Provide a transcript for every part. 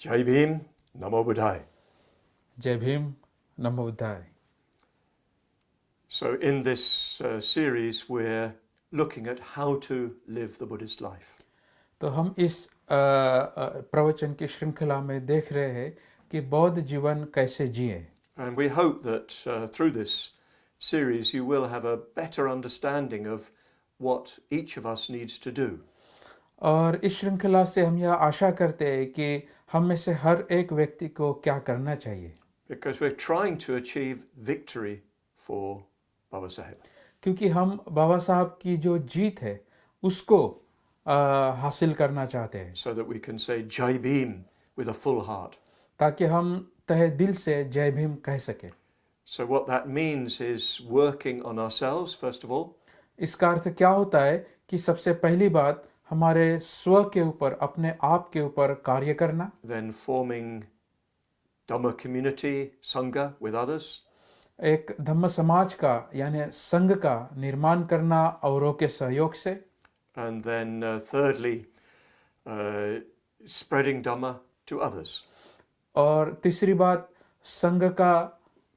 Jai Bhim, Namo Buddhaya. जय भीम नमो बुद्धाय। So in this series we're looking at how to live the Buddhist life. तो हम इस प्रवचन की श्रृंखला में देख रहे हैं कि बौद्ध जीवन कैसे जिए। And we hope that through this series you will have a better understanding of what each of us needs to do. और इस श्रृंखला से हम यह आशा करते हैं कि हम में से हर एक व्यक्ति को क्या करना चाहिए, Because we're trying to achieve victory for Baba Sahib. क्योंकि हम बाबा साहब की जो जीत है उसको हासिल करना चाहते हैं, So that we can say Jai Bhim with a full heart. ताकि हम तहे दिल से जय भीम कह सके। So what that means is working on ourselves first of all. इसका अर्थ क्या होता है कि सबसे पहली बात हमारे स्व के ऊपर, अपने आप के ऊपर कार्य करना, Then forming Dhamma community, Sangha with others. एक धम्म समाज का यानी संघ का निर्माण करना औरों के सहयोग से, And then thirdly, spreading Dhamma to others. और तीसरी बात संघ का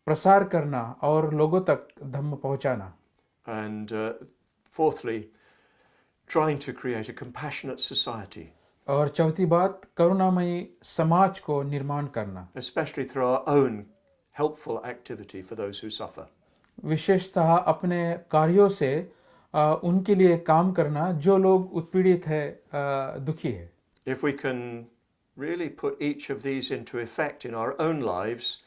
प्रसार करना और लोगों तक धम्म पहुंचाना, And fourthly, trying to create a compassionate society, और चौथी बात करुणामयी समाज को निर्माण करना, especially through our own helpful activity for those who suffer. विशेषतः अपने कार्यों से उनके लिए काम करना जो लोग उत्पीड़ित है, दुखी है। If we can really put each of these into effect in our own lives,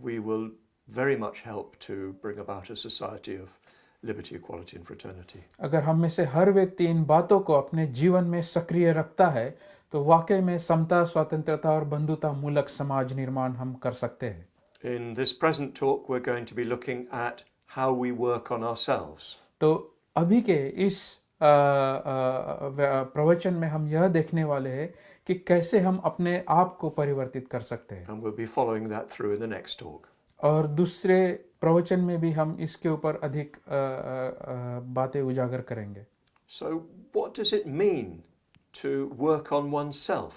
we will very much help to bring about a society of liberty, equality and fraternity. अगर हम में से हर व्यक्ति इन बातों को अपने जीवन में सक्रिय रखता है तो वाकई में समता, स्वतंत्रता और बंधुता मूलक समाज निर्माण हम कर सकते हैं। In this present talk, we're going to be looking at how we work on ourselves. तो अभी के इस प्रवचन में हम यह देखने वाले हैं कि कैसे हम अपने आप को परिवर्तित कर सकते हैं, And we'll be following that through in the next talk. और दूसरे प्रवचन में भी हम इसके ऊपर अधिक बातें उजागर करेंगे। So, what does it mean to work on oneself?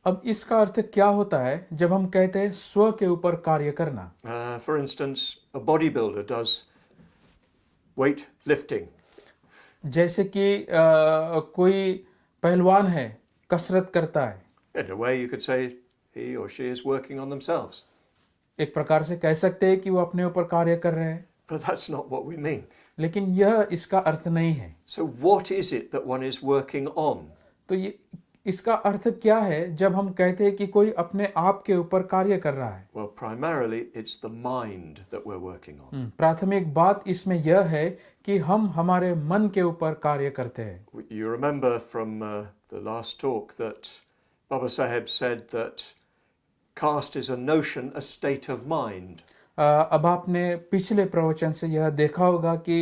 अब इसका अर्थ क्या होता है जब हम कहते हैं स्व के ऊपर कार्य करना? For instance, a bodybuilder does weight lifting. जैसे कि कोई पहलवान है, कसरत करता है, In a way, you could say he or she is working on themselves. एक प्रकार से कह सकते हैं कि वो अपने ऊपर कार्य कर रहे हैं, But that's not what we mean. लेकिन यह इसका अर्थ नहीं है। So, what is it that one is working on? तो ये इसका अर्थ क्या है जब हम कहते हैं कि कोई अपने आप के ऊपर कार्य कर रहा है? Well, primarily, it's the mind that we're working on. प्राथमिक बात इसमें यह है कि हम हमारे मन के ऊपर कार्य करते हैं। You remember from the last talk that Baba Sahib said that caste is a notion, a state of mind. अब आपने पिछले प्रवचन से यह देखा होगा कि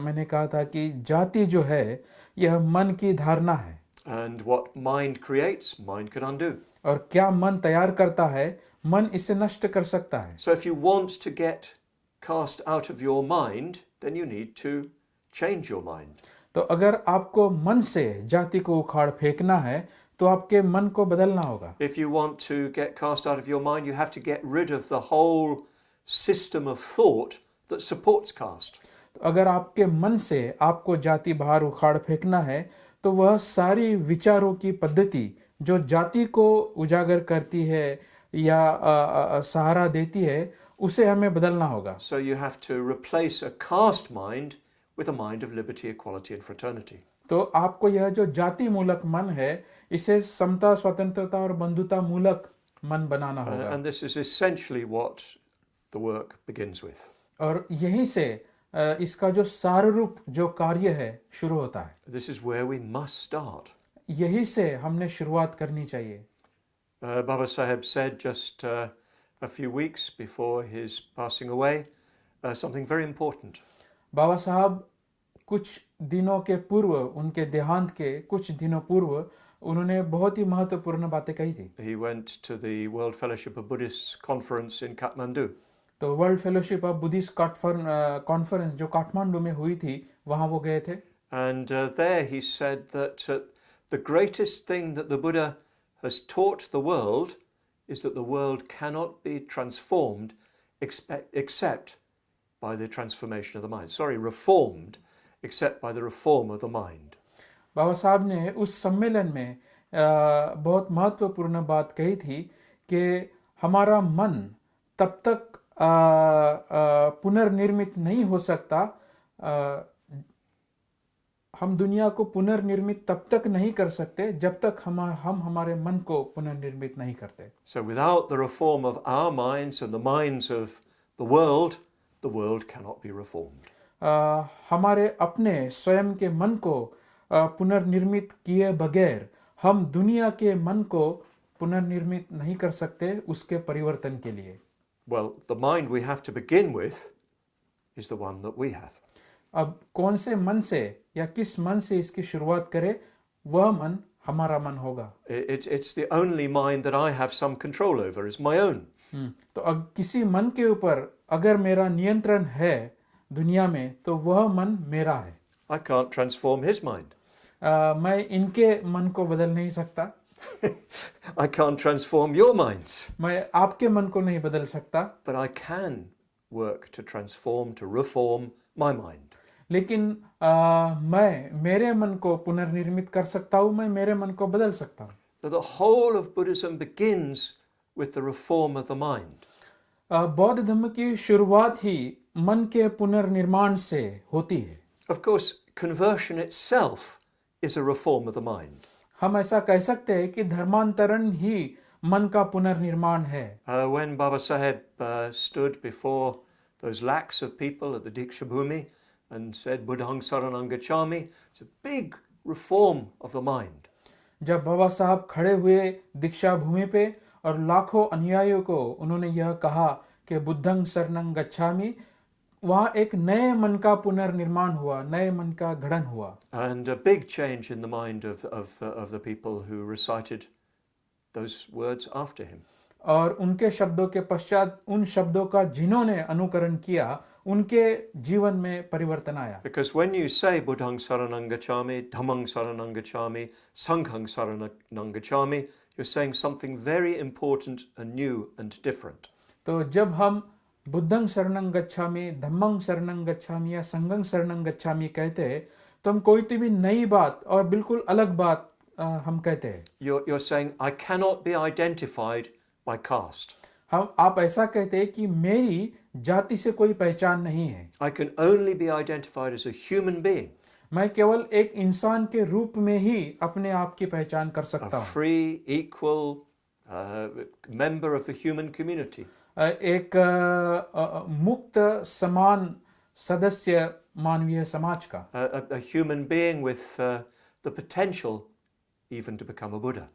मैंने कहा था कि जाति जो है यह मन की धारणा है, And what mind creates, mind can undo. और क्या मन तैयार करता है, मन इसे नष्ट कर सकता है। So if you want to get caste out of your mind, then you need to change your mind. तो अगर आपको मन से जाति को उखाड़ फेंकना है तो आपके मन को बदलना होगा। If you want to get caste out of your mind, you have to get rid of the whole system of thought that supports caste. तो अगर आपके मन से आपको जाति बाहर उखाड़ फेंकना है तो वह सारी विचारों की पद्धति जो जाति को उजागर करती है या सहारा देती है, उसे हमें बदलना होगा। So you have to replace a caste mind with a mind of liberty, equality and fraternity. तो आपको यह जो जाति मूलक मन है इसे समता, स्वतंत्रता और बंधुता मूलक मन बनाना होगा। And this is essentially what the work begins with. और यहीं से इसका जो सार रूप जो कार्य है शुरू होता है। This is where we must start. यही से हमने शुरुआत करनी चाहिए। Baba Sahib said just a few weeks before his passing away something very important. बाबा साहब कुछ दिनों के पूर्व, उनके देहांत के कुछ दिनों पूर्व उन्होंने बहुत ही महत्वपूर्ण बातें कही थी। He went to the World Fellowship of Buddhists conference in Kathmandu. तो world fellowship of Buddhist conference जो काठमांडू में हुई थी, वहां वो गए थे। And there he said that the greatest thing that the Buddha has taught the world is that the world cannot be transformed except by the transformation of the mind. Sorry, reformed except by the reform of the mind. बाबा साहब ने उस सम्मेलन में बहुत महत्वपूर्ण बात कही थी कि हमारा मन तब तक पुनर्निर्मित नहीं हो सकता, हम दुनिया को पुनर्निर्मित तब तक नहीं कर सकते जब तक हम हमारे मन को पुनर्निर्मित नहीं करते. So without the reform of our minds and the minds of the world cannot be reformed. हमारे अपने स्वयं के मन को पुनर्निर्मित किए बगैर हम दुनिया के मन को पुनर्निर्मित नहीं कर सकते उसके परिवर्तन के लिए. Well, the mind we have to begin with is the one that we have. अब कौन से मन से या किस मन से इसकी शुरुआत करें, वह मन हमारा मन होगा. It's the only mind that I have some control over is my own. तो अब किसी मन के ऊपर अगर मेरा नियंत्रण है दुनिया में तो वह मन मेरा है. I can't transform his mind. मैं इनके मन को बदल नहीं सकता. I can't transform your minds. मैं आपके मन को नहीं बदल सकता. But I can work to transform, to reform my mind. लेकिन मैं मेरे मन को पुनर्निर्मित कर सकता हूँ, मैं मेरे मन को बदल सकता हूँ. So the whole of Buddhism begins with the reform of the mind. बौद्ध धर्म की शुरुआत ही मन के पुनर्निर्माण से होती है. Of course, conversion itself is a reform of the mind. हम ऐसा कह सकते हैं कि धर्मांतरण ही मन का पुनर्निर्माण है. When Baba Sahib stood before those lakhs of people at the Diksha Bhumi and said Buddhang Saranam Gacchami, it's a big reform of the mind. जब बाबा साहब खड़े हुए दीक्षा भूमि पे और लाखों अनुयायियों को उन्होंने यह कहा कि बुद्धं शरणं गच्छामि, वहाँ एक नए मन का पुनर्निर्माण हुआ, नए मन का गठन हुआ. And a big change in the mind of the people who recited those words after him. और उनके शब्दों के पश्चात उन शब्दों का जिन्होंने अनुकरण किया उनके जीवन में परिवर्तन आया. Because when you say Buddhang Saranam Gacchami, Dhammang Saranam Gacchami, Sanghang Saranam Gacchami, you're saying something very important and new and different. तो जब हम बुद्धं शरणं गच्छामि, धम्मं शरणं गच्छामि या संघं शरणं गच्छामि कहते हैं तो हम कोई भी नई बात और बिल्कुल अलग बात हम कहते हैं. You're saying I cannot be identified by caste. आप ऐसा कहते हैं कि मेरी जाति से कोई पहचान नहीं है. I can only be identified as a human being. मैं केवल एक इंसान के रूप में ही अपने आप की पहचान कर सकता A हूँ. free, equal member of the human community. एक मुक्त समान सदस्य मानवीय समाज का. A human being with the potential even to become a Buddha.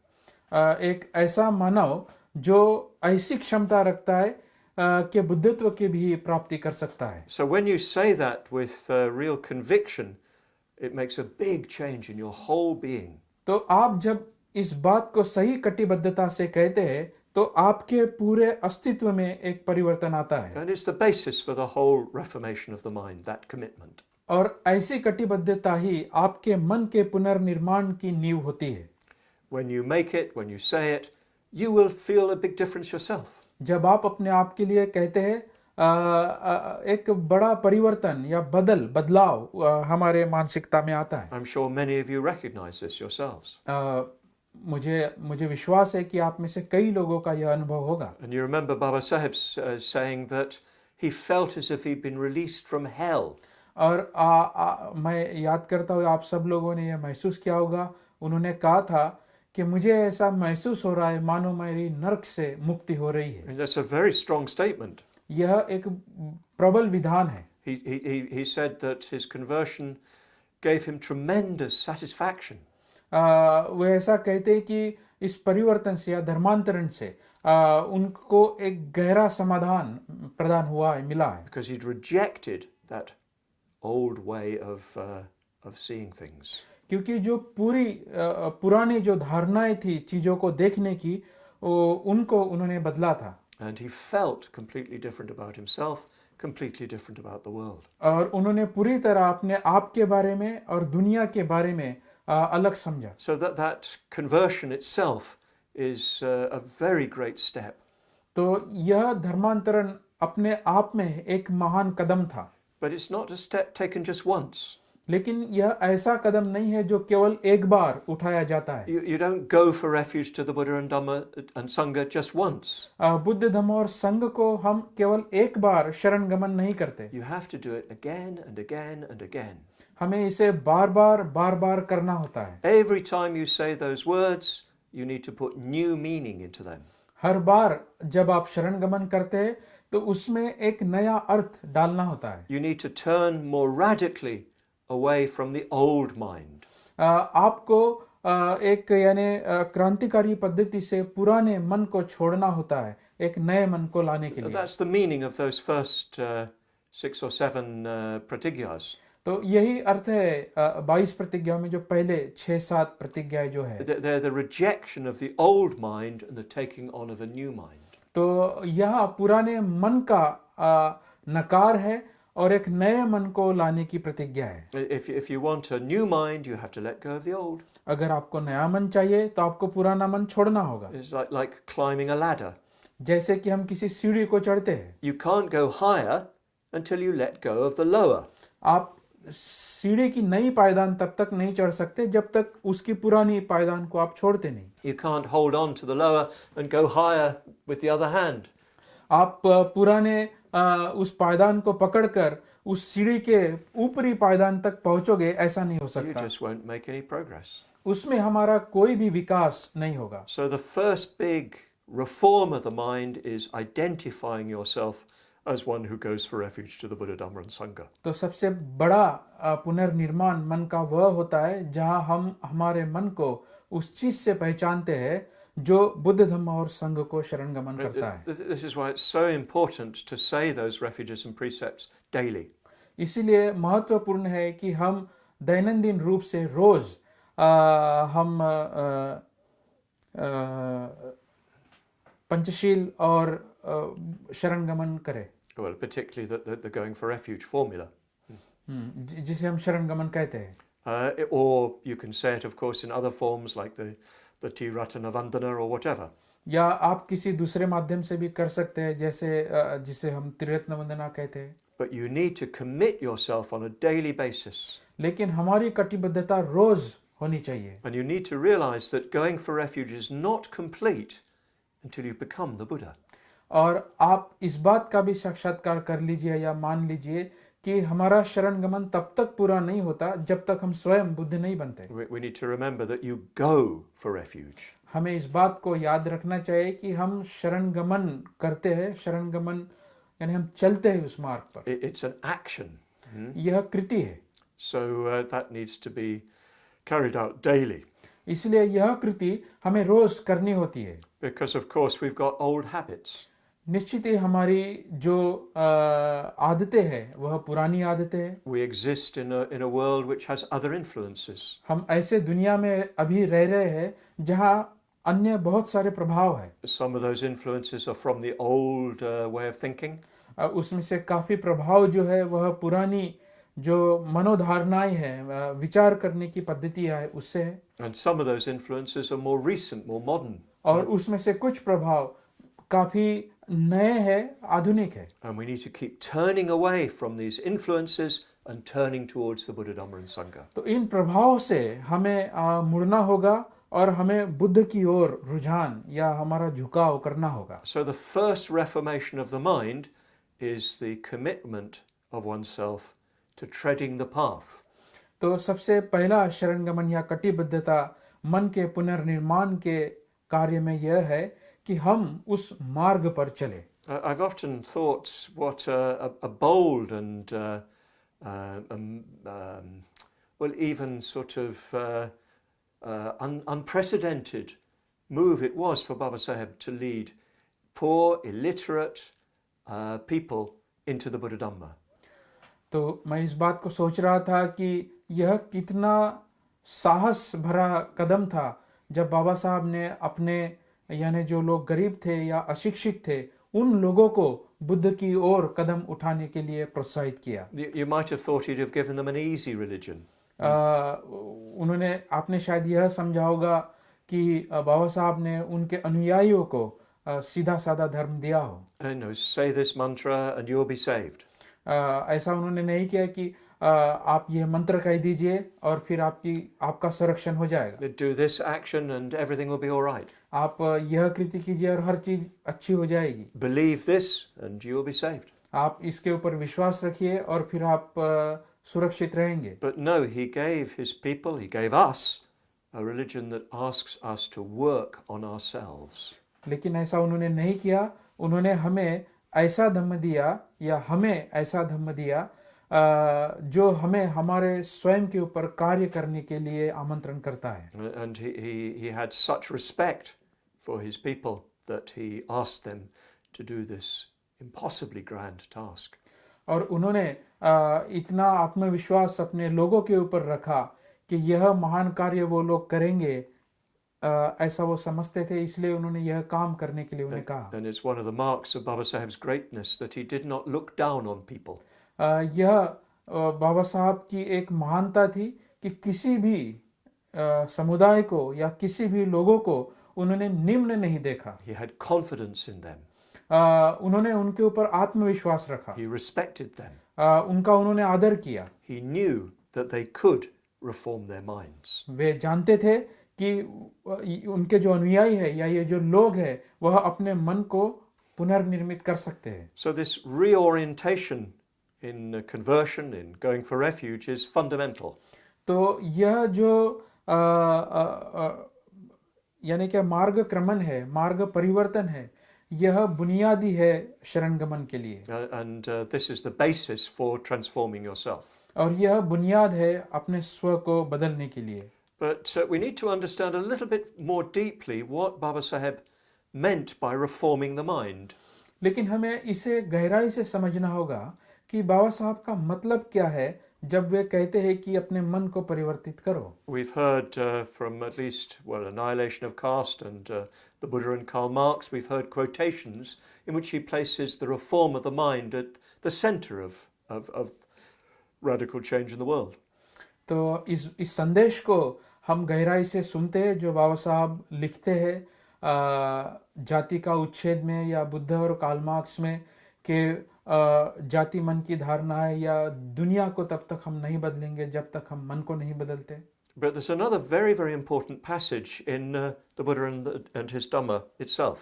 एक ऐसा मानव जो ऐसी क्षमता रखता है कि बुद्धत्व की भी प्राप्ति कर सकता है. So when you say that with real conviction, it makes a big change in your whole being. तो आप जब इस बात को सही कटिबद्धता से कहते हैं तो आपके पूरे अस्तित्व में एक परिवर्तन आता है. And it's the basis for the whole reformation of the mind, that commitment. और ऐसी कटिबद्धता ही आपके मन के पुनर्निर्माण की नींव होती है. When you make it, when you say it, you will feel a big difference yourself. जब आप अपने आप के लिए कहते हैं एक बड़ा परिवर्तन या बदलाव हमारे मानसिकता में आता है. I'm sure many of you recognize this yourselves. मुझे विश्वास है कि आप में से कई लोगों का यह अनुभव होगा. And you remember Baba Sahib saying that he felt as if he'd been released from hell. और मैं याद करता हूँ आप सब लोगों ने यह महसूस किया होगा. उन्होंने कहा था कि मुझे ऐसा महसूस हो रहा है मानो मेरी नरक से मुक्ति हो रही है. And that's a very strong statement. यह एक प्रबल विधान है. He said that his conversion gave him tremendous satisfaction. वे ऐसा कहते हैं कि इस परिवर्तन से या धर्मांतरण से उनको एक गहरा समाधान प्रदान हुआ है, मिला है. Because he'd rejected that old way of seeing things. क्योंकि जो पुरानी जो धारणाएं थी चीजों को देखने की उनको उन्होंने बदला था. And he felt completely different about himself, completely different about the world. और उन्होंने पूरी तरह अपने आप के बारे में और दुनिया के बारे में अलग समझा. So that conversion itself is a very great step. तो यह धर्मांतरण अपने आप में एक महान कदम था, But it's not a step taken just once. लेकिन यह ऐसा कदम नहीं है जो केवल एक बार उठाया जाता है। You don't go for refuge to the Buddha and Dhamma and Sangha just once. Buddha Dhamma और संघ को हम केवल एक बार शरण गमन नहीं करते, You have to do it again and again and again. हमें इसे बार बार करना होता है। Every time you say those words, you need to put new meaning into them. हर बार जब आप शरण गमन करते हैं तो उसमें एक नया अर्थ डालना होता है। You need to turn more radically away from the old mind. आपको एक यानी क्रांतिकारी पद्धति से पुराने मन को छोड़ना होता है, एक नए मन को लाने के लिए। That's the meaning of those first 6 or 7 pratigyas. तो यही अर्थ है 22 प्रतिज्ञा में जो पहले 6-7 प्रतिज्ञाएं जो है, They're the rejection of the old mind and the taking on of a new mind. तो यह पुराने मन का नकार है और एक नए मन को लाने की प्रतिज्ञा है। If you want a new mind, you have to let go of the old. अगर आपको नया मन चाहिए तो आपको पुराना मन छोड़ना होगा। It's like climbing a ladder. जैसे कि हम किसी सीढ़ी को चढ़ते हैं, You can't go higher until you let go of the lower. आप सीढ़ी की नई पायदान तब तक नहीं चढ़ सकते जब तक उसकी पुरानी पायदान को आप छोड़ते नहीं। You can't hold on to the lower and go higher with the other hand. आप पुराने उस पायदान को पकड़कर उस सीढ़ी के ऊपरी पायदान तक पहुंचोगे, ऐसा नहीं हो You सकता। just won't make any progress. उसमें हमारा कोई भी विकास नहीं होगा। So the first big reform of the mind is identifying yourself as one who goes for refuge to the Buddha, Dhamma and Sangha. तो सबसे बड़ा पुनर्निर्माण मन का वह होता है जहां हम हमारे मन को उस चीज से पहचानते हैं जो बुद्ध धम्म और संघ को शरण गमन करता है। This is why it's so important to say those refuges and precepts daily. इसीलिए महत्वपूर्ण है कि हम दैनंदिन रूप से रोज हम पंचशील और शरण गमन करें। Well, particularly the going for refuge formula. जिसे हम शरण गमन कहते हैं। Or you can say it, of course, in other forms like the Tiratana Vandana or whatever. या आप किसी दूसरे माध्यम से भी कर सकते हैं, जैसे जिसे हम त्रिरत्न वंदना कहते हैं। But you need to commit yourself on a daily basis. लेकिन हमारी कटिबद्धता रोज होनी चाहिए। And you need to realize that going for refuge is not complete until you become the Buddha. और आप इस बात का भी साक्षात्कार कर लीजिए या मान लीजिए कि हमारा शरण गमन तब तक पूरा नहीं होता जब तक हम स्वयं बुद्ध नहीं बनते। We need to remember that you go for refuge. हमें इस बात को याद रखना चाहिए कि हम शरण गमन करते हैं, शरण गमन यानी हम चलते हैं उस मार्ग पर। It's an action. यह कृति है। So that needs to be carried out daily. इसलिए यह कृति हमें रोज करनी होती है। Because of course we've got old habits. निश्चित ही हमारी जो आदतें हैं वह पुरानी आदतें हैं। We exist in a world which has other influences. हम ऐसे दुनिया में अभी रह रहे हैं जहाँ अन्य बहुत सारे प्रभाव हैं। Some of those influences are from the old way of thinking. उसमें से काफी प्रभाव जो है वह पुरानी जो मनोधारणाएं हैं, विचार करने की पद्धतियां है, उससे है। And some of those influences are more recent, more modern. और उसमें से कुछ प्रभाव काफी नए हैं, आधुनिक है। And we need to keep turning away from these influences and turning towards the Buddha, Dhamma and Sangha. तो इन प्रभाव से हमें मुड़ना होगा और हमें बुद्ध की ओर रुझान या हमारा झुकाव करना होगा। So the first reformation of the mind is the commitment of oneself to treading the path. तो सबसे पहला शरण गमन या कटिबद्धता मन के पुनर्निर्माण के कार्य में यह है कि हम उस मार्ग पर चले। I've often thought what a bold and well, even sort of unprecedented move it was for Baba Saheb to lead poor, illiterate people into the Buddha Dhamma. तो मैं इस बात को सोच रहा था कि यह कितना साहस भरा कदम था जब बाबा साहब ने अपने यानी जो लोग गरीब थे या अशिक्षित थे उन लोगों को बुद्ध की ओर कदम उठाने के लिए प्रोत्साहित किया। You might have thought he'd have given them an easy religion. आपने शायद यह समझा होगा कि बाबा साहब ने उनके अनुयायियों को सीधा साधा धर्म दिया हो। Say this mantra and you'll be saved. ऐसा उन्होंने नहीं किया कि आप ये मंत्र कह दीजिए और फिर आपका संरक्षण हो जाएगा। Do this action and everything will be all right. आप यह कृति कीजिए और हर चीज अच्छी हो जाएगी। Believe this and you will be saved. आप इसके ऊपर विश्वास रखिए और फिर आप सुरक्षित रहेंगे। But no, he gave his people, he gave us a religion that asks us to work on ourselves. लेकिन ऐसा उन्होंने नहीं किया। उन्होंने हमें ऐसा धम्म दिया या हमें ऐसा धम्म दिया जो हमें हमारे स्वयं के ऊपर कार्य करने के लिए आमंत्रण करता है। And he had such respect for his people that he asked them to do this impossibly grand task. और उन्होंने इतना आत्मविश्वास अपने लोगों के ऊपर रखा कि यह महान कार्य वो लोग करेंगे, ऐसा वो समझते थे, इसलिए उन्होंने यह काम करने के लिए उन्हें कहा। And it's one of the marks of Baba Saheb's greatness that he did not look down on people. यह बाबा साहब की एक महानता थी कि किसी भी समुदाय को या किसी भी लोगों को उन्होंने निम्न नहीं देखा। He had confidence in them. उन्होंने उनके ऊपर आत्मविश्वास रखा। He respected them. उनका उन्होंने आदर किया। He knew that they could reform their minds. वे जानते थे कि उनके जो अनुयायी है या ये जो लोग हैं वह अपने मन को पुनर्निर्मित कर सकते हैं। So this reorientation in conversion, in going for refuge, is fundamental. तो यह जो यानी कि मार्ग क्रमण है, मार्ग परिवर्तन है, यह बुनियादी है शरणगमन के लिए। And this is the basis for transforming yourself. और यह बुनियाद है अपने स्व को बदलने के लिए। But we need to understand a little bit more deeply what Baba Saheb meant by reforming the mind. लेकिन हमें इसे गहराई से समझना होगा कि बाबा साहब का मतलब क्या है जब वे कहते हैं कि अपने मन को परिवर्तित करो। We've heard from at least, Annihilation of Caste and the Buddha and Karl Marx, we've heard quotations in which he places the reform of the mind at the center of radical change in the world. तो इस संदेश को हम गहराई से सुनते हैं जो बाबा साहब लिखते हैं जाति का उच्छेद में या बुद्ध और कार्ल मार्क्स में कि जाति मन की धारणा है या दुनिया को तब तक हम नहीं बदलेंगे जब तक हम मन को नहीं बदलते। But there's another very, very important passage in the Buddha and his Dhamma itself.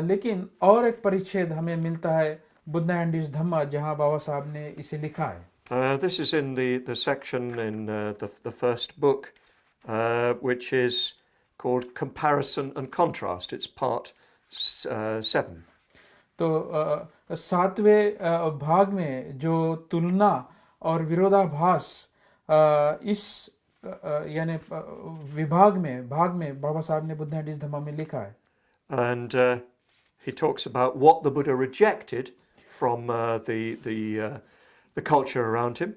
लेकिन और एक परिच्छेद हमें मिलता है बुद्ध एंड हिज धम्मा जहां बाबा साहब ने इसे लिखा है। This is in the section in the first book, which is called Comparison and Contrast. It's part 7. तो सातवें भाग में जो तुलना और विरोधाभास इस यानी भाग में बाबा साहब ने बुद्ध एंड हिज धम्मा में लिखा है। And he talks about what the Buddha rejected from the culture around him.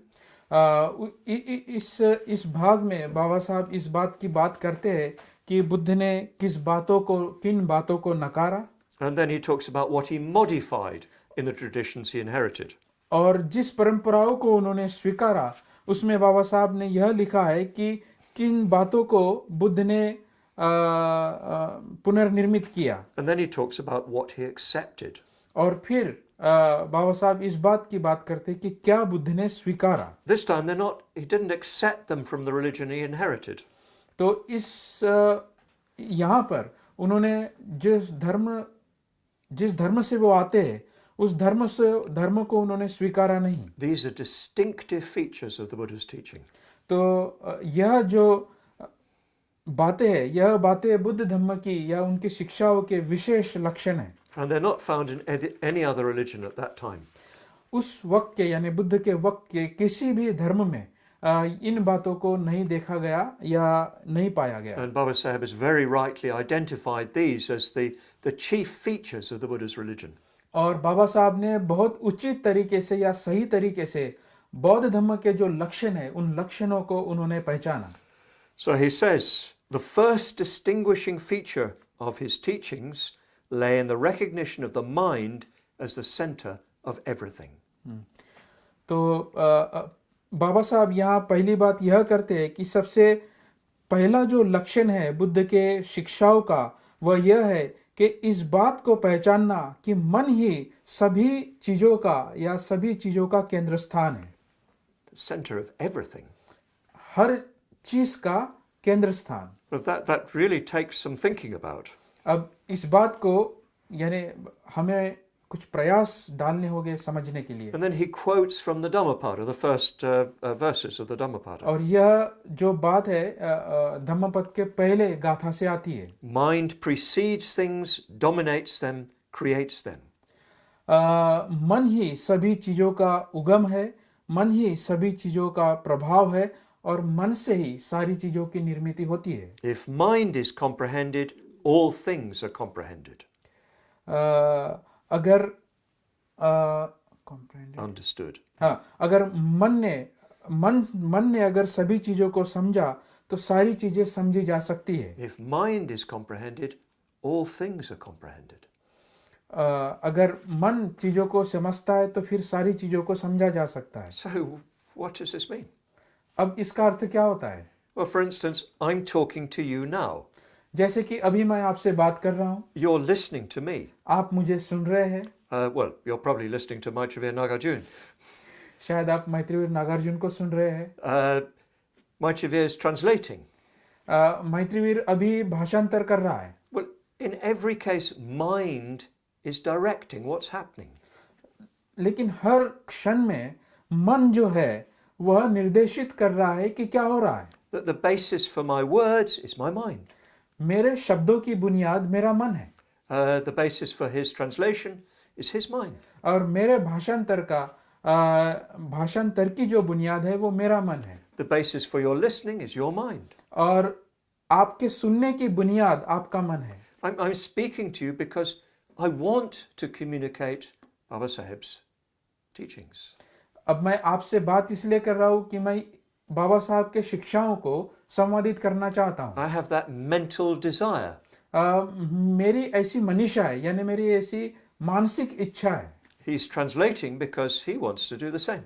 इस भाग में बाबा साहब इस बात की बात करते हैं कि बुद्ध ने किन बातों को नकारा। And then he talks about what he modified in the traditions he inherited. और जिस परंपराओं को उन्होंने स्वीकारा उसमें बाबा साहब ने यह लिखा है कि किन बातों को बुद्ध ने पुनर्निर्मित किया। And then he talks about what he accepted. और फिर बाबा साहब इस बात की बात करते कि क्या बुद्ध ने स्वीकारा। This time he didn't accept them from the religion he inherited. तो इस यहाँ पर उन्होंने जिस धर्म से वो आते हैं उस धर्म को उन्होंने स्वीकारा नहीं। These are distinctive features of the Buddha's teaching. तो यह जो बातें हैं यह बातें बुद्ध धम्म की या उनकी शिक्षाओं के विशेष लक्षण हैं। And they're not found in any other religion at that time. उस वक्त के यानी बुद्ध के वक्त के किसी भी धर्म में इन बातों को नहीं देखा गया या नहीं पाया गया। And Baba Saheb has very rightly identified these as the chief features of the Buddha's religion. और बाबा साहब ने बहुत उचित तरीके से या सही तरीके से बौद्ध धर्म के जो लक्षण है उन लक्षणों को उन्होंने पहचाना। So he says the first distinguishing feature of his teachings lay in the recognition of the mind as the center of everything. तो बाबा साहब यहाँ पहली बात यह करते हैं कि सबसे पहला जो लक्षण है बुद्ध के शिक्षाओं का वह यह है कि इस बात को पहचानना कि मन ही सभी चीजों का या सभी चीजों का केंद्र स्थान है, the center of everything. हर चीज का केंद्र स्थान। But that really takes some thinking about. अब इस बात को यानी हमें कुछ प्रयास डालने होंगे समझने के लिए। And then he quotes from the Dhammapada, the first verses of the Dhammapada. और यह जो बात है धम्मपद के पहले गाथा से आती है। Mind precedes things, dominates them, creates them. मन ही सभी चीजों का उगम है, मन ही सभी चीजों का प्रभाव है और मन से ही सारी चीजों की निर्मिति होती है। If mind is comprehended, all things are comprehended, अगर comprehended, understood. हाँ, अगर मन ने अगर सभी चीजों को समझा तो सारी चीजें समझी जा सकती है। If mind is comprehended, all things are comprehended. अगर मन चीजों को समझता है तो फिर सारी चीजों को समझा जा सकता है। So, what does this mean? अब इसका अर्थ क्या होता है? Well, for instance, I'm talking to you now. जैसे कि अभी मैं आपसे बात कर रहा हूँ, You're listening to me. आप मुझे सुन रहे हैं। Well, you're probably listening to Maitreya Nagarjuna. शायद आप मैत्रीवीर नागार्जुन को सुन रहे हैं। Maitreya is translating. मैत्रीवीर अभी भाषांतर कर रहा है। Well, in every case, mind is directing what's happening. लेकिन हर क्षण में मन जो है वह निर्देशित कर रहा है कि क्या हो रहा है। That the basis for my words is my mind. मेरे शब्दों की बुनियाद मेरा मन है The basis for his translation is his mind. और मेरे भाषांतर की जो बुनियाद है वो मेरा मन है The basis for your listening is your mind. और आपके सुनने की बुनियाद आपका मन है। I'm speaking to you because I want to communicate Baba Saheb's teachings. अब मैं आपसे बात इसलिए कर रहा हूँ कि मैं बाबा साहब के शिक्षाओं को संवादित करना चाहता हूँ। I have that mental desire. मेरी ऐसी मनीषा है यानी मेरी ऐसी मानसिक इच्छा है। He's translating because he wants to do the same.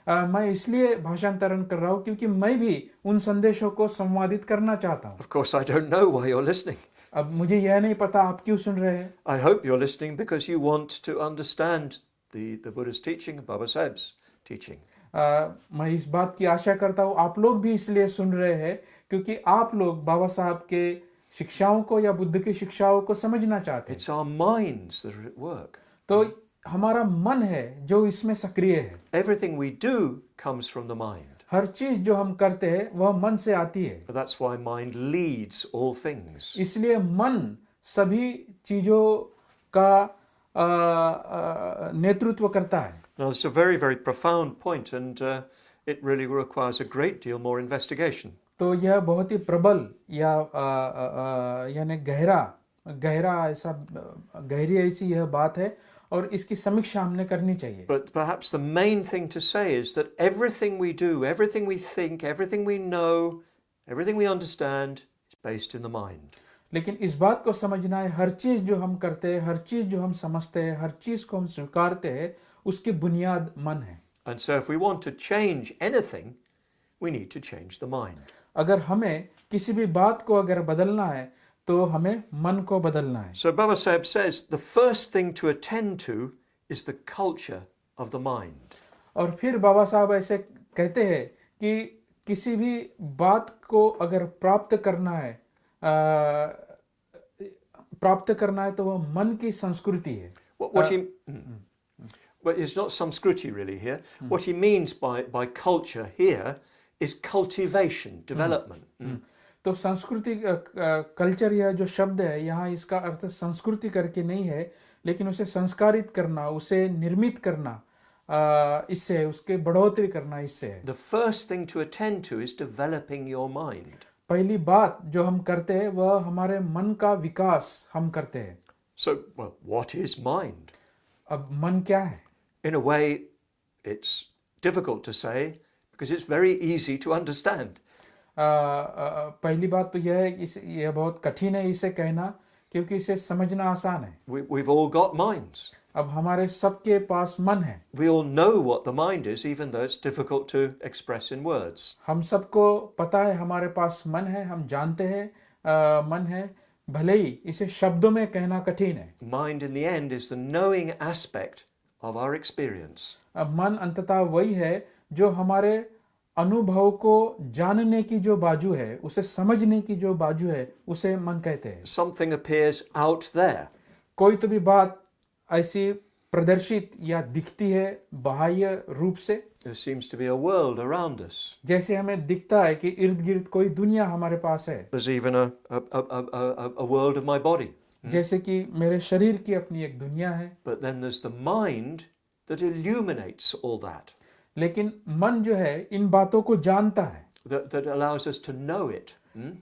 मैं इसलिए भाषांतरण कर रहा हूँ क्योंकि मैं भी उन संदेशों को संवादित करना चाहता हूँ। Of course, I don't know why you're listening. अब मुझे यह नहीं पता आप क्यों सुन रहे हैं। I hope you're listening because you want to understand the Buddha's teaching, Baba Saheb's teaching. मैं इस बात की आशा करता हूँ आप लोग भी इसलिए सुन रहे हैं क्योंकि आप लोग बाबा साहब के शिक्षाओं को या बुद्ध की शिक्षाओं को समझना चाहते हैं। It's our minds that are at work. तो हमारा मन है जो इसमें सक्रिय है। Everything we do comes from the mind. हर चीज जो हम करते हैं वह मन से आती है। But that's why mind leads all things. इसलिए मन सभी चीजों का नेतृत्व करता है। Now, it's a very, very profound point, and it really requires a great deal more investigation. तो यह बहुत ही प्रबल या यानी गहरा ऐसा गहरी ऐसी यह बात है और इसकी समीक्षा हमने करनी चाहिए। But perhaps the main thing to say is that everything we do, everything we think, everything we know, everything we understand is based in the mind. लेकिन इस बात को समझना है हर चीज जो हम करते हैं, हर चीज जो हम समझते हैं, हर चीज को हम स्वीकारते हैं, उसकी बुनियाद मन है। And so if we want to change anything, we need to change the mind. अगर हमें किसी भी बात को अगर बदलना है तो हमें मन को बदलना है। So Baba Saheb says the first thing to attend to is the culture of the mind. और फिर बाबा साहब ऐसे कहते हैं कि किसी भी बात को अगर प्राप्त करना है तो वह मन की संस्कृति है। But it's not samskruti really here. What he means by culture here is cultivation, development. तो संस्कृति कल्चर यह जो शब्द है यहाँ इसका अर्थ संस्कृति करके नहीं है लेकिन उसे संस्कारित करना, उसे निर्मित करना, इससे उसके बढ़ोतरी करना इससे है। The first thing to attend to is developing your mind. पहली बात जो हम करते हैं वह हमारे मन का विकास हम करते हैं। So, well, what is mind? अब मन क्या है? In a way, it's difficult to say because it's very easy to understand. पहली बात तो यह है कि यह बहुत कठिन है इसे कहना क्योंकि इसे समझना आसान है। We've all got minds. अब हमारे सबके पास मन है, We all know what the mind is, even though it's difficult to express in words. हम सबको पता है हमारे पास मन है, हम जानते हैं मन है, भले ही इसे शब्दों में कहना कठिन है। Mind, in the end, is the knowing aspect of our experience. अब मन अंततः वही है जो हमारे अनुभव को जानने की जो बाजू है, उसे समझने की जो बाजू है, उसे मन कहते हैं। Something appears out there. कोई तो भी बात ऐसी प्रदर्शित या दिखती है बाह्य रूप से, There seems to be a world around us. जैसे हमें दिखता है कि इर्द गिर्द कोई दुनिया हमारे पास है, There's even a world of my body. जैसे कि मेरे शरीर की अपनी एक दुनिया है। But then there's the mind that illuminates all that, लेकिन मन जो है इन बातों को जानता है, that allows us to know it.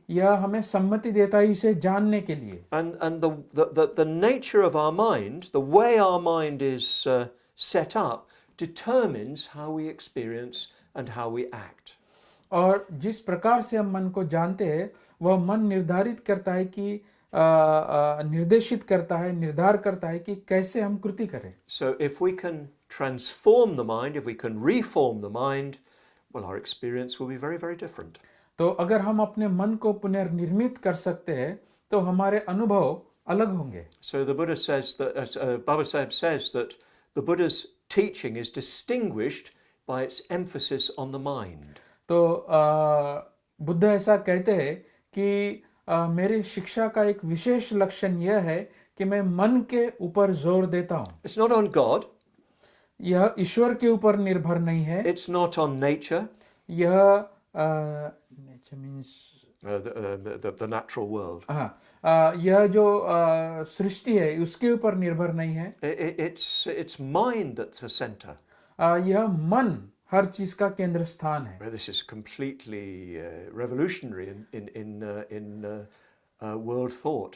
यह हमें सम्मति देता है इसे जानने के लिए। And the nature of our mind, the way our mind is set up, determines how we experience and how we act. और जिस प्रकार से हम मन को जानते हैं वह मन निर्धारित करता है कि निर्देशित करता है, निर्धार करता है कि कैसे हम कृति करें। So if we can transform the mind, if we can reform the mind, well, our experience will be very, very different. तो अगर हम अपने मन को पुनर्निर्मित कर सकते हैं तो हमारे अनुभव अलग होंगे। So the Buddha says that, Baba Sahib says that the Buddha's teaching is distinguished by its emphasis on the mind. तो बुद्ध ऐसा कहते हैं कि मेरी शिक्षा का एक विशेष लक्षण यह है कि मैं मन के ऊपर जोर देता हूँ। It's not on God. यह ईश्वर के ऊपर निर्भर नहीं है। It's not on nature. यह nature means The natural world. हाँ, यह जो सृष्टि है उसके ऊपर निर्भर नहीं है। It's mind that's the center. यह मन हर चीज का केंद्र स्थान है। Well, this is completely revolutionary in world thought.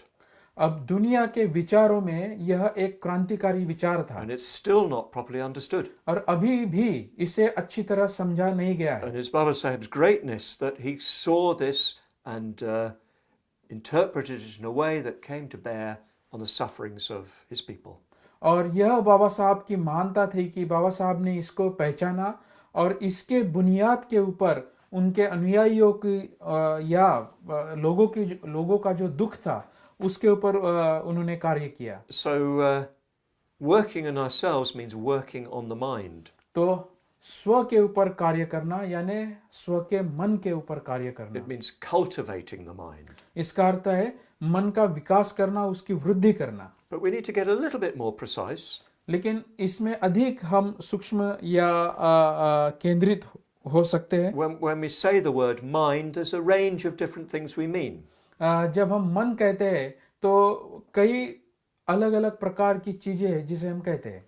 अब दुनिया के विचारों में यह एक क्रांतिकारी विचार था And it's still not properly understood. और अभी भी इसे अच्छी तरह समझा नहीं गया है। And it's Baba Sahib's greatness that he saw this and interpreted it in a way that came to bear on the sufferings of his people. और यह बाबा साहब की महानता थी कि बाबा साहब ने इसको पहचाना और इसके बुनियाद के ऊपर उनके अनुयायियों की या लोगों का जो दुख था उसके ऊपर उन्होंने कार्य किया। So working on ourselves means working on the mind. तो स्व के ऊपर कार्य करना यानी स्व के मन के ऊपर कार्य करना। It means cultivating the mind. इसका अर्थ है मन का विकास करना, उसकी वृद्धि करना। But we need to get a little bit more precise. लेकिन इसमें अधिक हम सूक्ष्म या केंद्रित हो सकते हैं। When we say the word mind, there's a range of different things we mean. जब हम मन कहते हैं तो कई अलग अलग प्रकार की चीजें हैं जिसे हम कहते हैं।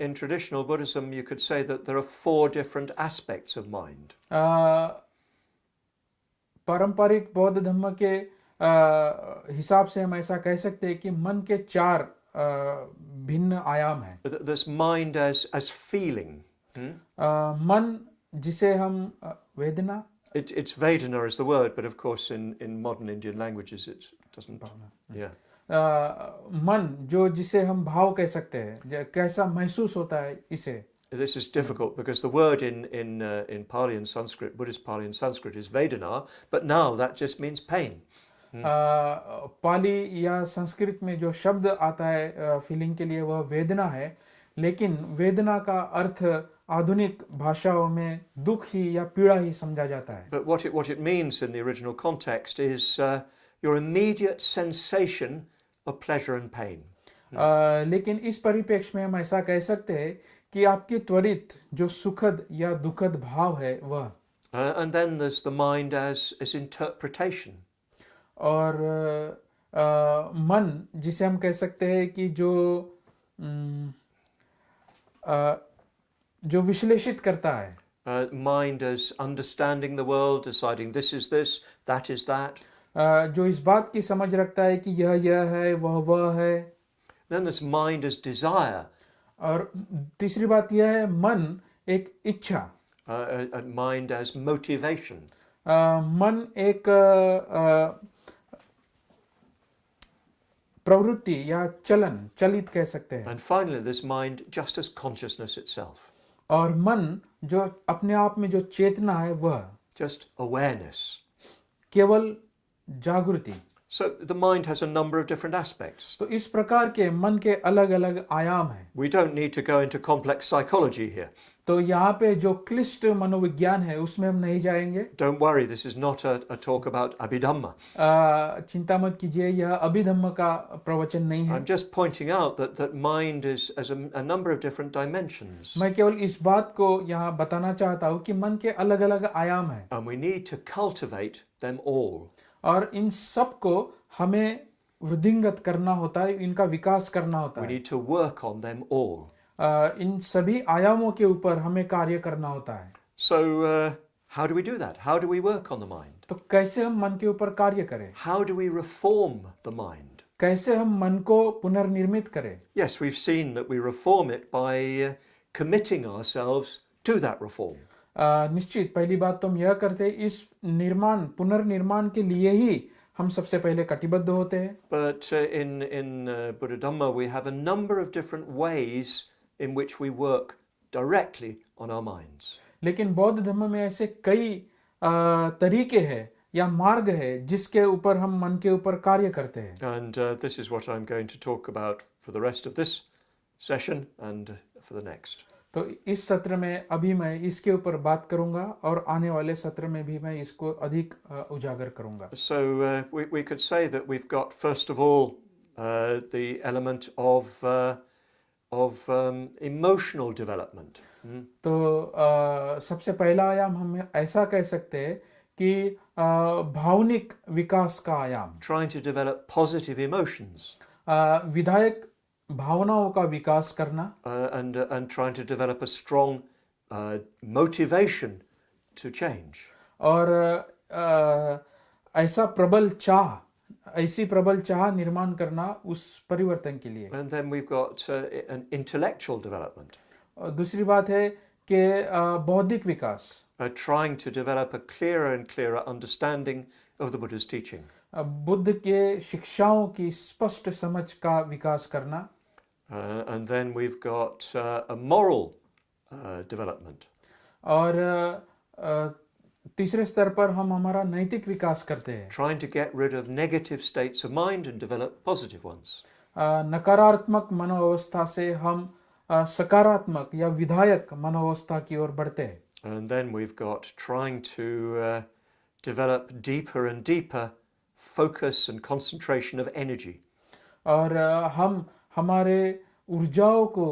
In traditional Buddhism, you could say that there are 4 different aspects of mind. पारंपरिक बौद्ध धर्म के हिसाब से हम ऐसा कह सकते हैं कि मन के 4 भिन्न आयाम हैं। There's mind as feeling. मन जिसे हम वेदना, It's Vedana is the word, but of course in modern Indian languages it doesn't. Yeah. मन जो जिसे हम भाव कह सकते हैं, कैसा महसूस होता है इसे। This is difficult because the word in Pali and Sanskrit, Buddhist Pali and Sanskrit is Vedana, but now that just means pain. पाली या संस्कृत में जो शब्द आता है फीलिंग के लिए वह वेदना है, लेकिन वेदना का अर्थ आधुनिक भाषाओं में दुख ही या पीड़ा ही समझा जाता है। But what it means in the original context is your immediate sensation of pleasure and pain. लेकिन इस परिप्रेक्ष्य में हम ऐसा कह सकते हैं कि आपकी त्वरित जो सुखद या दुखद भाव है वह। And then there's the mind as interpretation. और मन जिसे हम कह सकते हैं कि जो विश्लेषित करता है। Mind as understanding the world, deciding this is this, that is that. जो इस बात की समझ रखता है कि यह है, वह है। Then there's mind as desire. और तीसरी बात यह है मन एक इच्छा। And mind as motivation. मन एक प्रवृत्ति या चलन, चलित कह सकते हैं। And finally, this mind just as consciousness itself, और मन जो अपने आप में जो चेतना है वह just awareness. केवल जागृति। So the mind has a number of different aspects. तो इस प्रकार के मन के अलग अलग आयाम हैं। We don't need to go into complex psychology here. तो यहाँ पे जो क्लिष्ट मनोविज्ञान है उसमें हम नहीं जाएंगे। Don't worry, this is not a talk about Abhidhamma. चिंता मत कीजिए, यह अभिधम्म का प्रवचन नहीं है। I'm just pointing out that mind has a number of different dimensions. मैं केवल इस बात को यहाँ बताना चाहता हूँ कि मन के अलग अलग आयाम हैं And we need to cultivate them all. और इन सब को हमें वृद्धिंगत करना होता है, इनका विकास करना होता We है। need to work on them all. इन सभी आयामों के ऊपर हमें कार्य करना होता है। So how do we do that? How do we work on the mind? तो कैसे हम मन के ऊपर कार्य करें, How do we reform the mind? कैसे हम मन को पुनर्निर्मित करें? Yes, we've seen that we reform it by committing ourselves to that reform. निश्चित पहली बात तो हम यह करते हैं, इस पुनर्निर्माण के लिए ही हम सबसे पहले कटिबद्ध होते हैं। But in Buddha Dhamma, we have a number of different ways in which we work directly on our minds. लेकिन बौद्ध धर्म में ऐसे कई तरीके हैं या मार्ग है जिसके ऊपर हम मन के ऊपर कार्य करते हैं। And this is what I'm going to talk about for the rest of this session and for the next. तो इस सत्र में अभी मैं इसके ऊपर बात करूंगा और आने वाले सत्र में भी मैं इसको अधिक उजागर करूंगा। So we could say that we've got first of all the element of emotional development. तो सबसे पहला आयाम हम ऐसा कह सकते हैं कि भावनिक विकास का आयाम, Trying to develop positive emotions विधायक भावनाओं का विकास करना and trying to develop a strong motivation to change. और ऐसी प्रबल चाह निर्माण करना उस परिवर्तन के लिए। And then we've got an intellectual development. और दूसरी बात है कि बौद्धिक विकास, Trying to develop a clearer and clearer understanding of the Buddha's teaching. Buddha के शिक्षाओं की स्पष्ट समझ का विकास करना। And then we've got a moral development. और तीसरे स्तर पर हम हमारा नैतिक विकास करते हैं, Trying to get rid of negative states of mind and develop positive ones. नकारात्मक मनोअवस्था से हम सकारात्मक या विधायक मनोअवस्था की ओर बढ़ते हैं। And then we've got trying to develop deeper and deeper focus and concentration of energy. और हम हमारे ऊर्जाओं को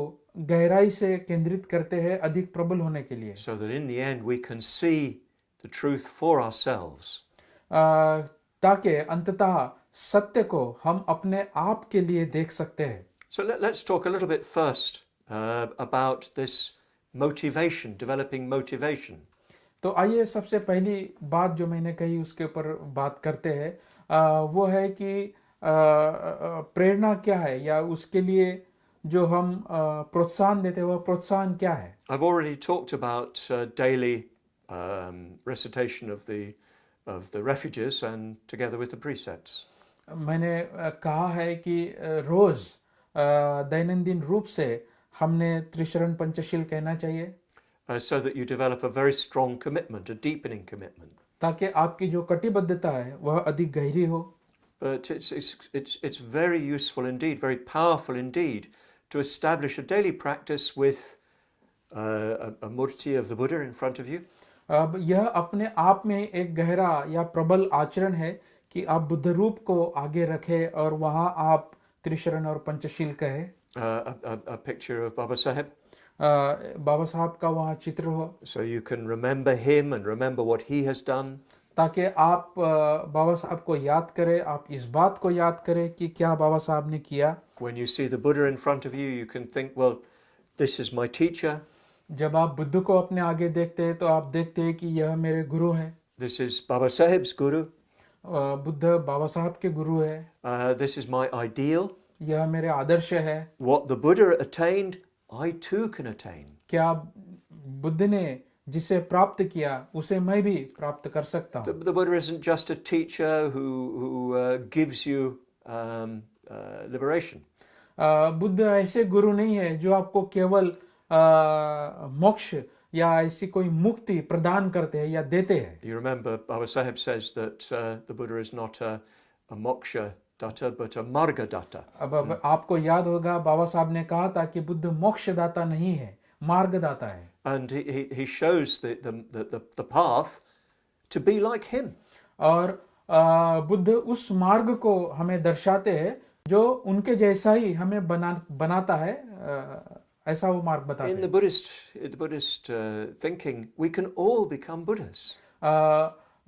गहराई से केंद्रित करते हैं अधिक प्रबल होने के लिए, So that in the end we can see the truth for ourselves. ताकि अंततः सत्य को हम अपने आप के लिए देख सकते हैं। So let's talk a little bit first about this motivation, developing motivation. तो आइए सबसे पहली बात जो मैंने कही उसके ऊपर बात करते हैं, वो है कि प्रेरणा क्या है या उसके लिए जो हम प्रोत्साहन देते हैं वह प्रोत्साहन क्या है। I've already talked about daily recitation of the refuges and together with the precepts. मैंने कहा है कि रोज दैनंदिन रूप से हमने त्रिशरण पंचशील कहना चाहिए, So that you develop a very strong commitment, a deepening commitment. ताकि आपकी जो कटिबद्धता है वह अधिक गहरी हो। But it's very useful indeed, very powerful indeed, to establish a daily practice with a murti of the Buddha in front of you. अब यह अपने आप में एक गहरा या प्रबल आचरण है कि आप बुद्ध रूप को आगे रखें और वहाँ आप त्रिशरण और पंचशील कहें। A picture of Baba Sahib, बाबा साहब का वहाँ चित्र हो, so you can remember him and remember what he has done. ताकि आप बाबा साहब को याद करें, आप इस बात को याद करें कि क्या बाबा साहब ने किया। When you see the Buddha in front of you, you can think, well, this is my teacher, जब आप बुद्ध को अपने आगे देखते हैं तो आप देखते हैं कि यह मेरे गुरु हैं। this is Baba Sahib's guru, Buddha बाबा साहब के गुरु है, this is my ideal. यह मेरे आदर्श है। What the Buddha attained, I too can attain. क्या बुद्ध ने जिसे प्राप्त किया उसे मैं भी प्राप्त कर सकता हूँ। The Buddha isn't just a teacher who gives you liberation. Buddha ऐसे गुरु नहीं है जो आपको केवल मोक्ष या ऐसी कोई मुक्ति प्रदान करते हैं या देते हैं. You remember Baba Sahib says that the Buddha is not a moksha datta but a marga datta. अब आपको याद होगा बाबा साहब ने कहा था कि बुद्ध मोक्षदाता नहीं है, मार्गदाता है. And he shows the path to be like him. और बुद्ध उस मार्ग को हमें दर्शाते हैं जो उनके जैसा ही हमें बनाता है, ऐसा वो मार्ग बताते In the हैं. Buddhist thinking, we can all become Buddhas.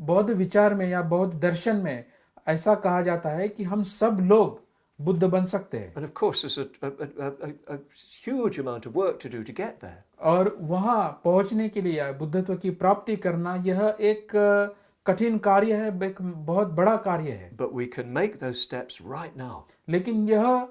बौद्ध विचार में या बौद्ध दर्शन में ऐसा कहा जाता है कि हम सब लोग बुद्ध बन सकते हैं. And of course, there's a huge amount of work to do to get there. और वहाँ पहुँचने के लिए बुद्धत्व की प्राप्ति करना यह एक कठिन कार्य है, एक बहुत बड़ा कार्य है. But we can make those steps right now. लेकिन यह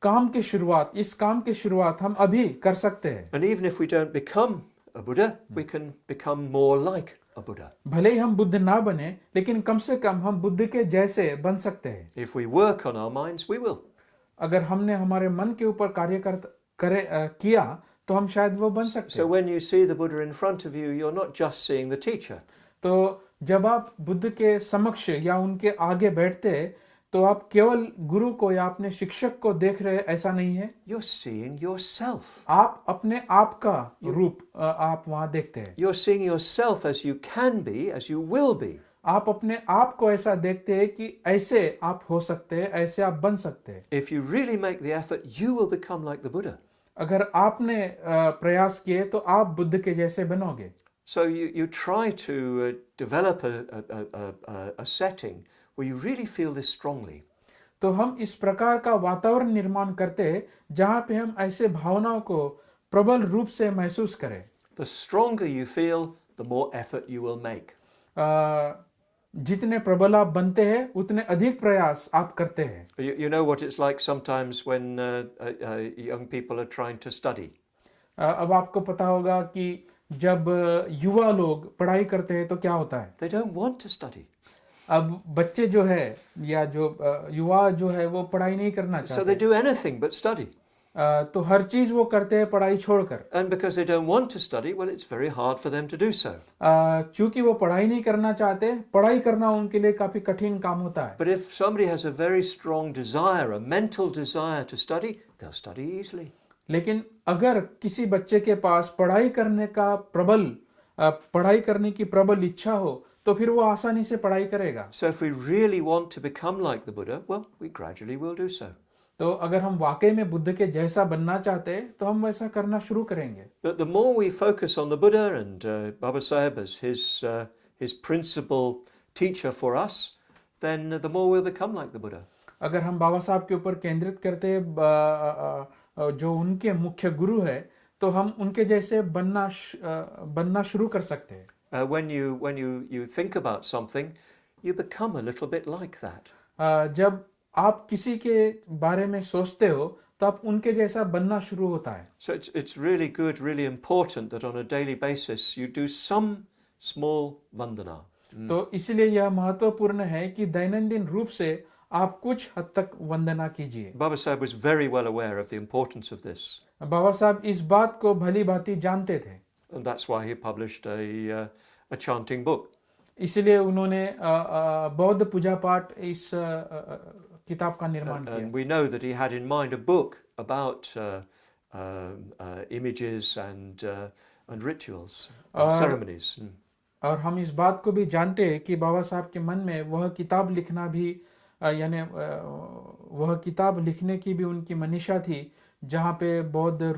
काम की शुरुआत, इस काम की शुरुआत हम अभी कर सकते हैं. And even if we don't become a Buddha, we can become more like a Buddha. भले ही हम बुद्ध ना बने, लेकिन कम से कम हम बुद्ध के जैसे बन सकते हैं. If we work on our minds, we will. अगर हमने हमारे मन के ऊपर कार्य किया तो हम शायद वो बन सकते So हैं. when you see the Buddha in front of you, you're not just seeing the teacher. तो जब आप बुद्ध के समक्ष या उनके आगे बैठते हैं तो आप केवल गुरु को या अपने शिक्षक को देख रहे हैं, ऐसा नहीं है. You're seeing yourself. आप अपने आप का रूप आप वहां देखते हैं. You're seeing yourself as you can be, as you will be. आप अपने आप को ऐसा देखते हैं कि ऐसे आप हो सकते हैं, ऐसे आप बन सकते हैं. If you really make the effort, you will become like the Buddha. अगर आपने प्रयास किए तो आप बुद्ध के जैसे बनोगे. So you try to develop a setting where you really feel this strongly. तो हम इस प्रकार का वातावरण निर्माण करते हैं जहाँ पे हम ऐसे भावनाओं को प्रबल रूप से महसूस करें. The stronger you feel, the more effort you will make. जितने प्रबल आप बनते हैं उतने अधिक प्रयास आप करते हैं. You know what it's like sometimes when young people are trying to study. अब आपको पता होगा कि जब युवा लोग पढ़ाई करते हैं तो क्या होता है. They don't want to study. अब बच्चे जो है या जो युवा जो है वो पढ़ाई नहीं करना So they चाहते. do anything but study. तो हर चीज वो करते हैं पढ़ाई छोड़कर. And because they don't want to study, well, it's very hard for them to do so. चूंकि वो पढ़ाई नहीं करना चाहते, पढ़ाई करना उनके लिए काफी कठिन काम होता है. But if somebody has a very strong desire, a mental desire to study, they'll study easily. लेकिन अगर किसी बच्चे के पास पढ़ाई करने की प्रबल इच्छा हो तो फिर वो आसानी से पढ़ाई करेगा. So if we really want to become like the Buddha, well, we gradually will do so. तो अगर हम वाकई में बुद्ध के जैसा बनना चाहते हैं तो हम वैसा करना शुरू करेंगे. But the more we focus on the Buddha and Baba Sahib as his principal teacher for us, then the more we'll become like the Buddha. अगर हम बाबा साहब के ऊपर केंद्रित करते हैं जो उनके मुख्य गुरु है तो हम उनके जैसे बनना शुरू कर सकते हैं. When you think about something, you become a little bit like that. जब आप किसी के बारे में सोचते हो तो आप उनके जैसा बनना शुरू होता है. So it's really good, really important that on a daily basis you do some small vandana. तो इसलिए यह महत्वपूर्ण है कि दैनंदिन रूप से आप कुछ हद तक वंदना कीजिए. Baba Sahib was very well aware of the importance of this. बाबा साहब इस बात को भली भांति जानते थे. And that's why he published a chanting book. इसलिए उन्होंने बौद्ध पूजा पाठ इस किताब का निर्माण किया. And we know that he had in mind a book about images and rituals and ceremonies. और हम इस बात को भी जानते हैं कि बाबा साहब के मन में वह किताब लिखना भी यानी वह किताब लिखने की भी उनकी मनीषा थी जहाँ पे बौद्ध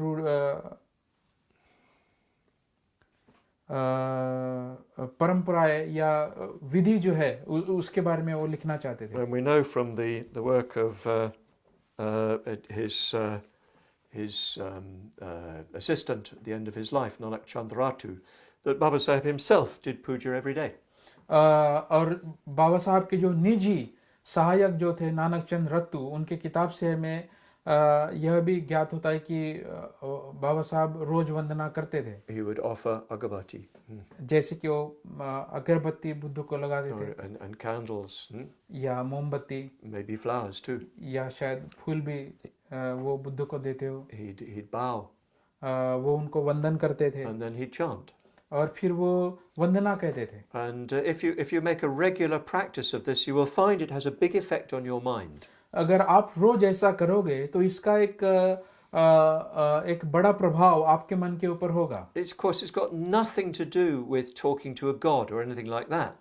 परंपराएं या विधि जो है उसके बारे में वो लिखना चाहते थे. And we know from the work of his assistant at the end of his life, Nanak Chandratu, that Baba Sahib himself did puja every day. और बाबा साहब के जो निजी सहायक जो थे नानक चंद रत्तू, उनके किताब से हमें यह भी ज्ञात होता है कि बाबा साहब रोज वंदना करते थे, He would offer agabati जैसे कि वो अगरबत्ती बुद्ध को लगाते थे and candles, या मोमबत्ती maybe flowers too. या शायद फूल भी वो बुद्ध को देते हो। He'd bow वो उनको वंदन करते थे and then he'd chant. और फिर वो वंदना कहते थे। And if you make a regular practice of this, you will find it has a big effect on your mind. अगर आप रोज ऐसा करोगे तो इसका एक बड़ा प्रभाव आपके मन के ऊपर होगा। Of course, it's got nothing to do with talking to a god or anything like that.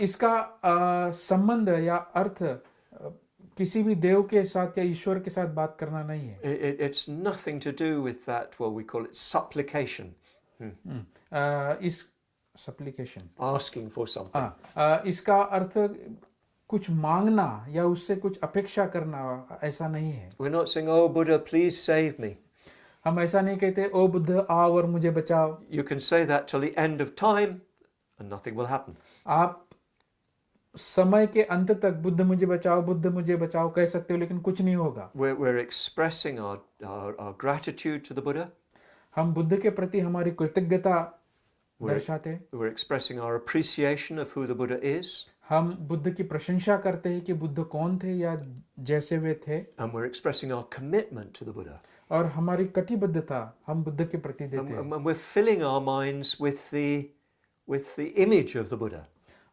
इसका संबंध या अर्थ किसी भी देव के साथ या ईश्वर के साथ बात करना नहीं है। It's nothing to do with that. Well, we call it supplication. इस सप्लिकेशन Asking for something. इसका अर्थ कुछ मांगना या उससे कुछ अपेक्षा करना ऐसा नहीं है। We're not saying, "Oh Buddha, please save me." हम ऐसा नहीं कहते ओ बुद्ध आओ और मुझे बचाओ। You can say that till the end of time, and nothing will happen. आप समय के अंत तक बुद्ध मुझे बचाओ कह सकते हो, लेकिन कुछ नहीं होगा। We're expressing our gratitude to the Buddha. हम बुद्ध के प्रति हमारी कृतज्ञता दर्शाते हैं। We're expressing our appreciation of who the Buddha is. हम बुद्ध की प्रशंसा करते हैं कि बुद्ध कौन थे या जैसे वे थे। And we're expressing our commitment to the Buddha. और हमारी कटिबद्धता हम बुद्ध के प्रति देते हैं। And we're filling our minds with the image of the Buddha.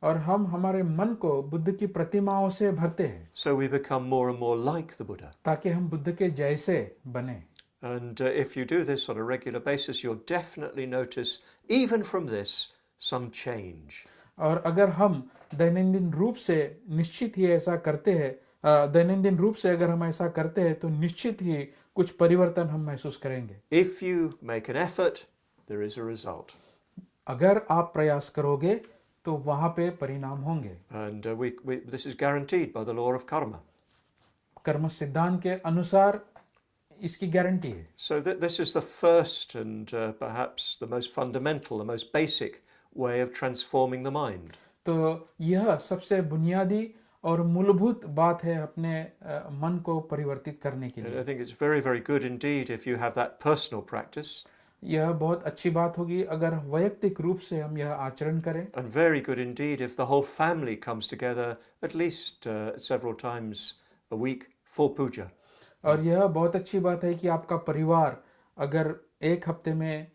और हम हमारे मन को बुद्ध की प्रतिमाओं से भरते हैं। So we become more and more like the Buddha. ताकि हम बुद्ध के जैसे बने। And if you do this on a regular basis, you'll definitely notice, even from this, some change. और अगर हम दैनंदिन रूप से निश्चित ही ऐसा करते हैं, दैनंदिन रूप से अगर हम ऐसा करते हैं तो निश्चित ही कुछ परिवर्तन हम महसूस करेंगे। If you make an effort, there is a result. अगर आप प्रयास करोगे तो वहां पे परिणाम होंगे। And this is guaranteed by the law of karma. कर्म सिद्धांत के अनुसार इसकी गारंटी है। So this is the first and perhaps the most fundamental, the most basic way of transforming the mind. तो यह सबसे बुनियादी और मूलभूत बात है अपने मन को परिवर्तित करने के And I लिए। think it's very, very good indeed if you have that personal practice, यह बहुत अच्छी बात होगी अगर वैयक्तिक रूप से हम यह आचरण करें। and very good indeed if the whole family comes together at least several times a week for puja. और यह बहुत अच्छी बात है कि आपका परिवार अगर एक हफ्ते में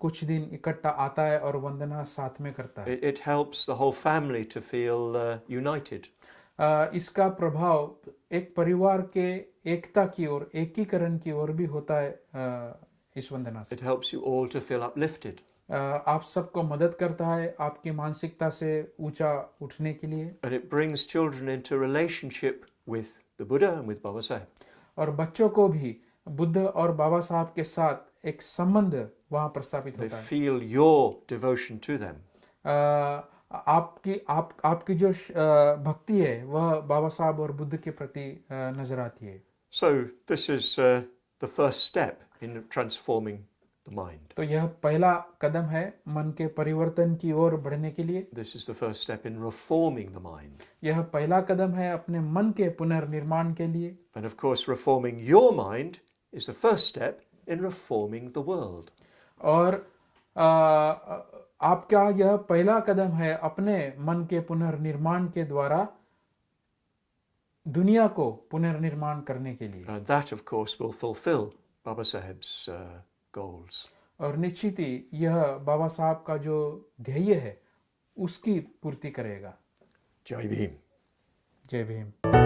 कुछ दिन इकट्ठा आता है और वंदना साथ में करता है। It helps the whole family to feel united. इसका प्रभाव एक परिवार के एकता की ओर, एकीकरण की ओर भी होता है इस वंदना से। It helps you all to feel uplifted. आप सबको मदद करता है आपकी मानसिकता से ऊंचा उठने के लिए। And it brings children into relationship with the Buddha and with Baba Sahib. और बच्चों को भी बुद्ध और बाबा साहब के साथ एक संबंध वहां प्रस्थापित They होता है। feel your devotion to them. आपकी जो भक्ति है वह बाबा साहब और बुद्ध के प्रति नजर आती है। So this is the first step in transforming the mind. तो यह पहला कदम है मन के परिवर्तन की ओर बढ़ने के लिए। This is the first step in reforming the mind. यह पहला कदम है अपने मन के पुनर्निर्माण के लिए। And of course, reforming your mind is the first step in reforming the world. और आपका यह पहला कदम है अपने मन के पुनर्निर्माण के द्वारा दुनिया को पुनर्निर्माण करने के लिए। And that, of course, will fulfill Baba Sahib's goals. और निश्चित ही यह बाबा साहब का जो ध्येय है उसकी पूर्ति करेगा। Jai Bhim. जय भीम।